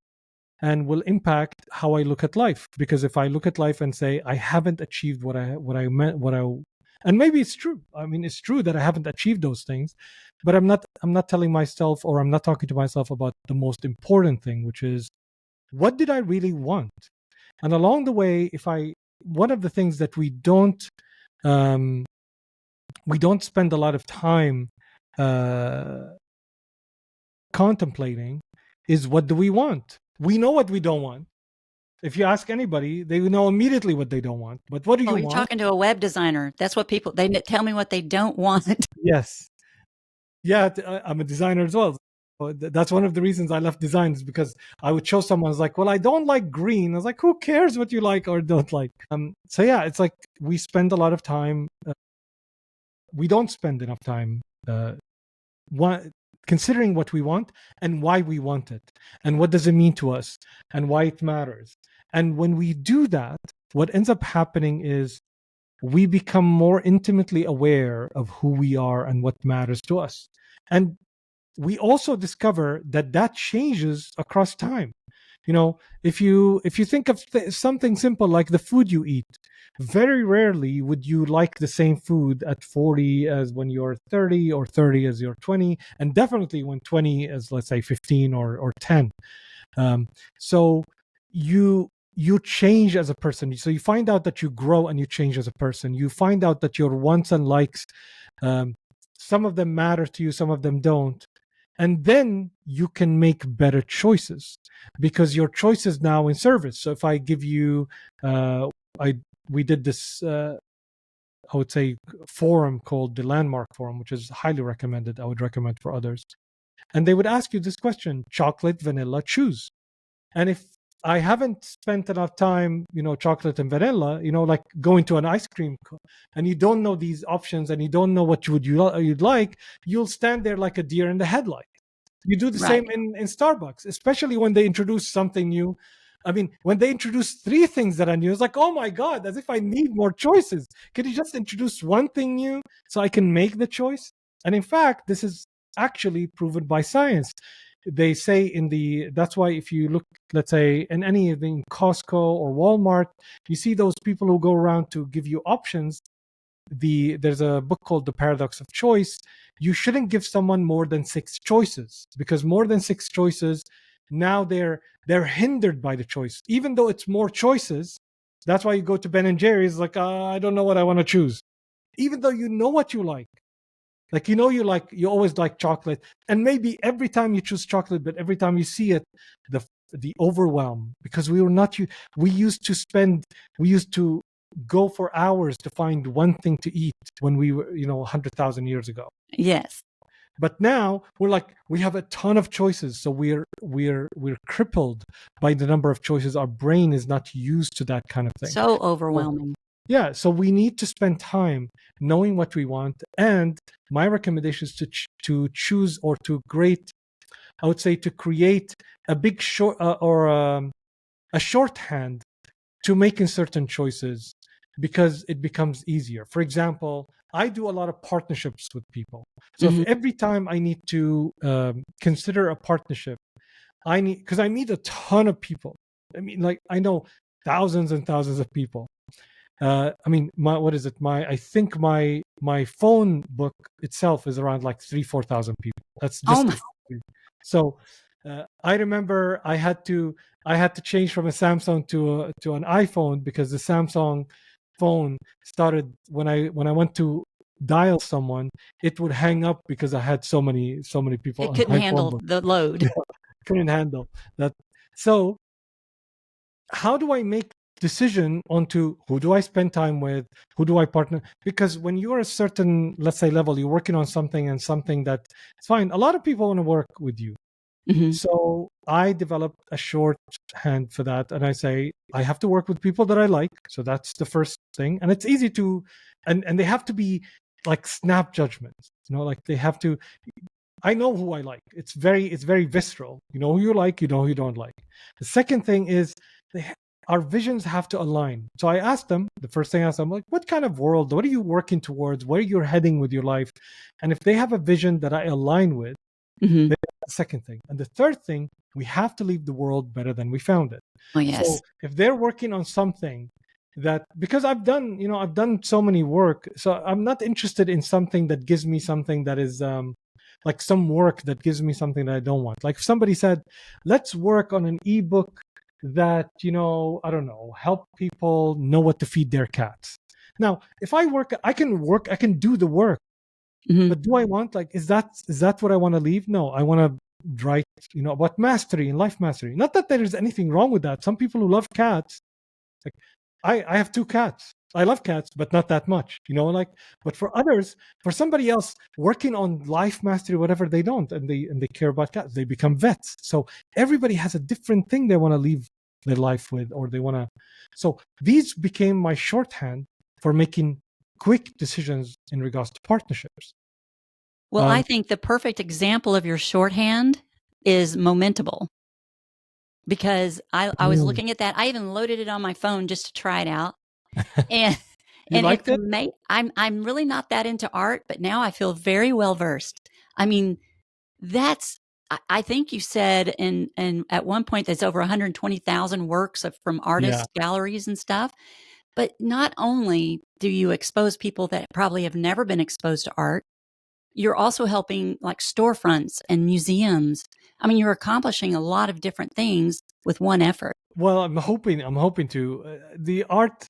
and will impact how I look at life. Because if I look at life and say I haven't achieved and maybe it's true. I mean, it's true that I haven't achieved those things, but I'm not telling myself, or I'm not talking to myself about the most important thing, which is, what did I really want? And along the way, one of the things that we don't spend a lot of time contemplating is, what do we want? We know what we don't want. If you ask anybody, they know immediately what they don't want. But what do you want? You're talking to a web designer. That's what they tell me what they don't want. Yes. Yeah, I'm a designer as well. That's one of the reasons I left design, is because I would show someone, I was like, well, I don't like green. I was like, who cares what you like or don't like? So yeah, it's like we spend a lot of time. We don't spend enough time considering what we want and why we want it, and what does it mean to us, and why it matters. And when we do that, what ends up happening is we become more intimately aware of who we are and what matters to us. And we also discover that changes across time. If you think of something simple like the food you eat, very rarely would you like the same food at 40 as when you're 30, or 30 as you're 20, and definitely when 20 is, let's say, 15 or 10. So you change as a person. So you find out that you grow and you change as a person. You find out that your wants and likes, um, some of them matter to you, some of them don't. And then you can make better choices because your choice is now in service. So if I give you, I we did this, I would say, forum called the Landmark Forum, which is highly recommended. I would recommend for others. And they would ask you this question: chocolate, vanilla, choose. And if I haven't spent enough time, chocolate and vanilla, like going to an ice cream, and you don't know these options, and you don't know what you'd like, you'll stand there like a deer in the headlight. You do the Right. same in Starbucks, especially when they introduce something new. I mean, when they introduce three things that are new, it's like, oh my God, as if I need more choices. Can you just introduce one thing new so I can make the choice? And in fact, this is actually proven by science. They say that's why if you look, let's say, in any of the Costco or Walmart, you see those people who go around to give you options. There's a book called The Paradox of Choice. You shouldn't give someone more than 6 choices, because more than 6 choices, now they're hindered by the choice, even though it's more choices. That's why you go to Ben and Jerry's, like, I don't know what I want to choose, even though you know what you like. Like, you always like chocolate, and maybe every time you choose chocolate, but every time you see it, the overwhelm, because we used to go for hours to find one thing to eat when we were 100,000 years ago. Yes. But now we have a ton of choices, so we're crippled by the number of choices. Our brain is not used to that kind of thing. So overwhelming. Yeah, so we need to spend time knowing what we want, and my recommendation is to choose, or to create, I would say, to create a big a shorthand to making certain choices, because it becomes easier. For example, I do a lot of partnerships with people. So if every time I need to consider a partnership, because I meet a ton of people. I mean, like, I know thousands and thousands of people. I mean, I think my phone book itself is around like 3,000-4,000 people. That's Oh just my. so. I remember I had to change from a Samsung to an iPhone, because the Samsung phone started, when I went to dial someone, it would hang up because I had so many people It on couldn't my phone handle book. the load. Yeah, couldn't handle that. So how do I make decision onto who do I spend time with, who do I partner? Because when you're a certain, let's say, level, you're working on something, and something that it's fine. A lot of people want to work with you. So I developed a shorthand for that, and I say I have to work with people that I like. So that's the first thing, and it's easy to, and they have to be like snap judgments. Like they have to. I know who I like. It's very visceral. You know who you like. You know who you don't like. The second thing is our visions have to align. So I asked them. The first thing I asked them, like, what kind of world? What are you working towards? Where you're heading with your life? And if they have a vision that I align with, Mm-hmm. the second thing. And the third thing, we have to leave the world better than we found it. Oh yes. So if they're working on something that, because I've done so many work, so I'm not interested in something that gives me something that is like some work that gives me something that I don't want. Like if somebody said, let's work on an ebook that, I don't know, help people know what to feed their cats. Now, if I can do the work. But do I want, like, is that what I want to leave? No, I want to write, about mastery and life mastery. Not that there is anything wrong with that. Some people who love cats, like I have 2 cats. I love cats, but not that much, but for others, for somebody else working on life mastery, whatever, they don't, and they care about cats, they become vets. So everybody has a different thing they want to leave their life with, or they want to. So these became my shorthand for making quick decisions in regards to partnerships. Well, I think the perfect example of your shorthand is Momentable, because I was looking at that. I even loaded it on my phone just to try it out, and You liked it? I'm really not that into art, but now I feel very well versed. I mean, I think you said in at one point there's over 120,000 works from Yeah. artists, galleries, and stuff. But not only do you expose people that probably have never been exposed to art, you're also helping like storefronts and museums. I mean, you're accomplishing a lot of different things with one effort. Well, I'm hoping to. The art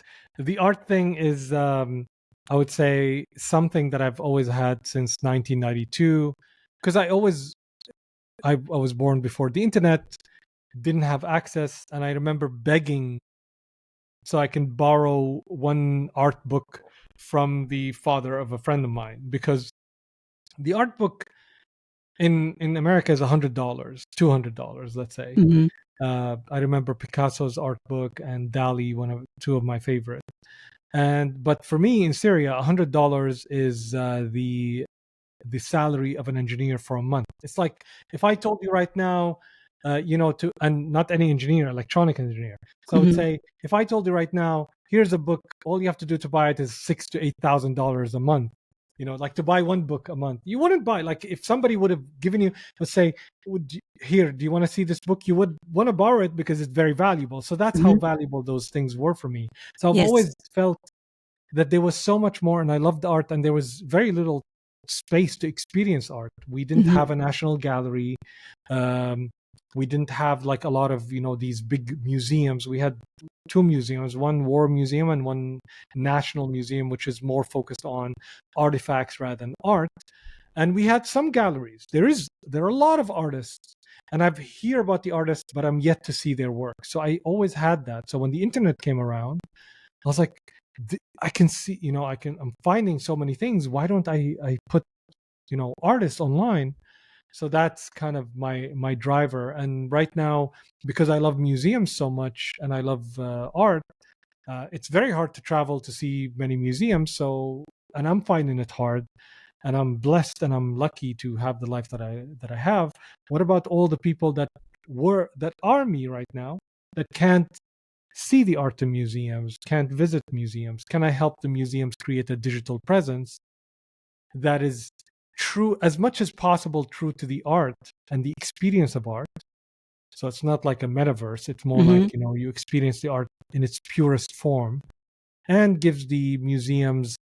thing is, I would say, something that I've always had since 1992, because I was born before the internet, didn't have access, and I remember begging so I can borrow one art book from the father of a friend of mine, because the art book in America is $100, $200, let's say. Mm-hmm. I remember Picasso's art book and Dali, two of my favorites. But for me in Syria, $100 is the salary of an engineer for a month. It's like if I told you right now, and not any engineer, electronic engineer. So I would say, if I told you right now, here's a book, all you have to do to buy it is $6,000 to $8,000 a month. Like to buy one book a month, you wouldn't buy. Like if somebody would have given you, let's say, here, do you want to see this book? You would want to borrow it because it's very valuable. So that's how valuable those things were for me. So I've always felt that there was so much more, and I loved art, and there was very little space to experience art. We didn't have a national gallery. We didn't have like a lot of these big museums. We had two museums, one war museum and one national museum, which is more focused on artifacts rather than art. And we had some galleries. There are a lot of artists, and I've heard about the artists, but I'm yet to see their work. So I always had that. So when the internet came around, I was like, I can see, I'm finding so many things. Why don't I put, artists online? So that's kind of my driver. And right now, because I love museums so much and I love art, it's very hard to travel to see many museums. And I'm finding it hard. And I'm blessed and I'm lucky to have the life that I have. What about all the people that are me right now, that can't see the art in museums, can't visit museums? Can I help the museums create a digital presence that is true, as much as possible, true to the art and the experience of art? So it's not like a metaverse. It's more like, you experience the art in its purest form, and gives the museums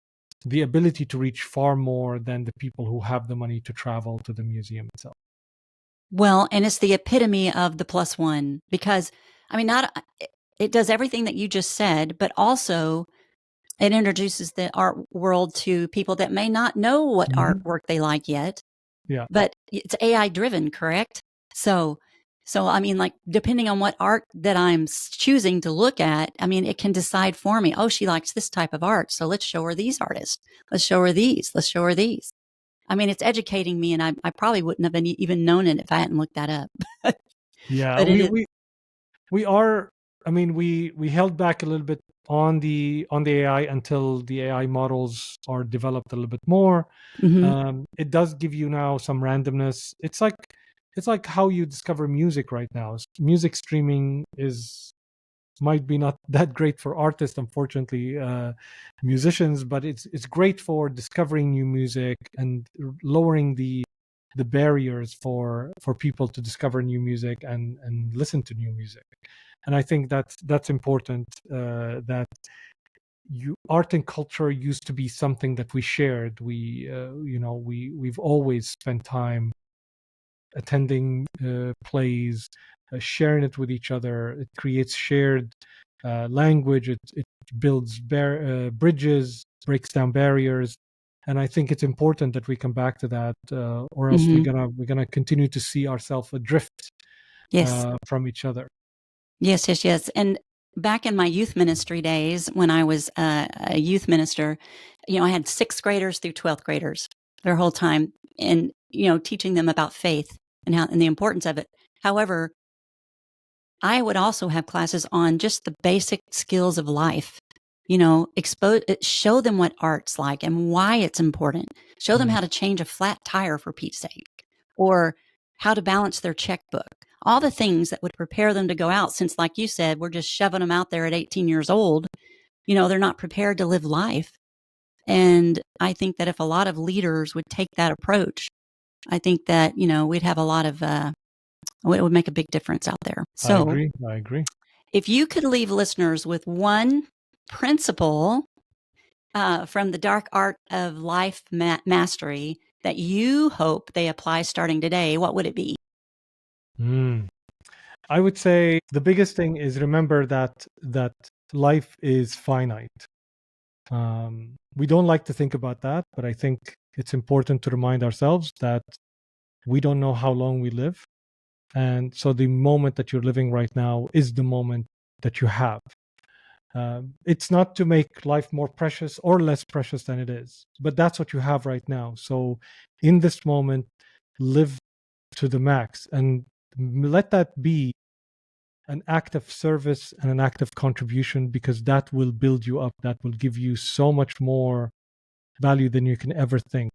the ability to reach far more than the people who have the money to travel to the museum itself. Well, and it's the epitome of the plus one, because I mean, it does everything that you just said, but also it introduces the art world to people that may not know what artwork they like yet. Yeah. But it's AI driven, correct? So I mean, like, depending on what art that I'm choosing to look at, I mean, it can decide for me, oh, she likes this type of art, so let's show her these artists. Let's show her these. Let's show her these. I mean, it's educating me, and I probably wouldn't have even known it if I hadn't looked that up. Yeah, But it is. we are. I mean, we held back a little bit on the AI until the AI models are developed a little bit more. It does give you now some randomness. It's like how you discover music right now. Music streaming might be not that great for artists, unfortunately, musicians, but it's great for discovering new music and lowering the barriers for people to discover new music and listen to new music. And I think that's important, that art and culture used to be something that we shared. We've always spent time attending plays, sharing it with each other. It creates shared language. It builds bridges, breaks down barriers, and I think it's important that we come back to that, or else we're gonna continue to see ourselves adrift from each other. Yes. And back in my youth ministry days, when I was a youth minister, I had sixth graders through 12th graders their whole time, and teaching them about faith and the importance of it. However, I would also have classes on just the basic skills of life. Show them what art's like and why it's important. Show them how to change a flat tire, for Pete's sake, or how to balance their checkbook. All the things that would prepare them to go out, since, like you said, we're just shoving them out there at 18 years old. They're not prepared to live life. And I think that if a lot of leaders would take that approach, I think that, we'd have a lot of, it would make a big difference out there. So I agree. if you could leave listeners with one principle from the dark art of life mastery that you hope they apply starting today, what would it be? I would say the biggest thing is remember that life is finite. We don't like to think about that, but I think it's important to remind ourselves that we don't know how long we live. And so the moment that you're living right now is the moment that you have. It's not to make life more precious or less precious than it is, but that's what you have right now. So in this moment, live to the max and let that be an act of service and an act of contribution, because that will build you up. That will give you so much more value than you can ever think.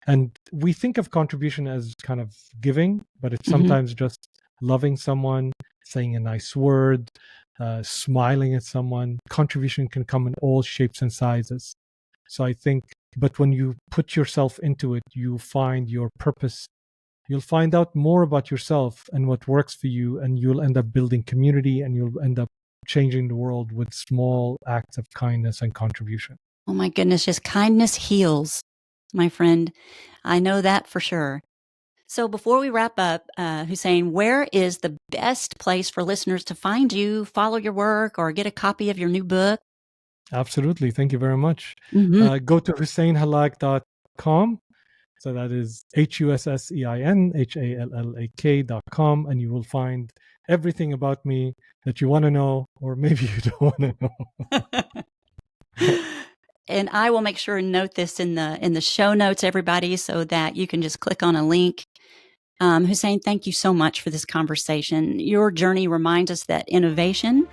And we think of contribution as kind of giving, but it's sometimes just loving someone, saying a nice word, smiling at someone. Contribution can come in all shapes and sizes. So I think, but when you put yourself into it, you find your purpose. You'll find out more about yourself and what works for you, and you'll end up building community, and you'll end up changing the world with small acts of kindness and contribution. Oh my goodness, just kindness heals, my friend. I know that for sure. So before we wrap up, Hussein, where is the best place for listeners to find you, follow your work, or get a copy of your new book? Absolutely. Thank you very much. Go to HusseinHallak.com. So that is HusseinHallak.com, and you will find everything about me that you want to know, or maybe you don't want to know. And I will make sure and note this in the show notes, everybody, so that you can just click on a link. Hussein, thank you so much for this conversation. Your journey reminds us that innovation,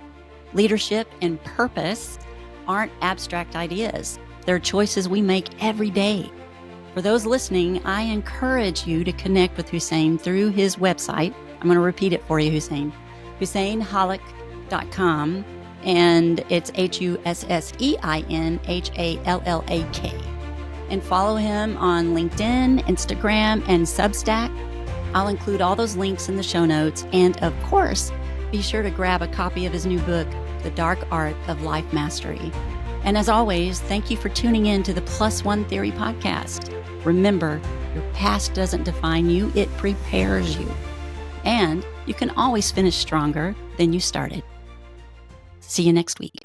leadership, and purpose aren't abstract ideas. They're choices we make every day. For those listening, I encourage you to connect with Hussein through his website. I'm going to repeat it for you, Hussein. HusseinHallak.com, and it's HusseinHallak. And follow him on LinkedIn, Instagram, and Substack. I'll include all those links in the show notes. And of course, be sure to grab a copy of his new book, The Dark Art of Life Mastery. And as always, thank you for tuning in to the Plus One Theory podcast. Remember, your past doesn't define you, it prepares you. And you can always finish stronger than you started. See you next week.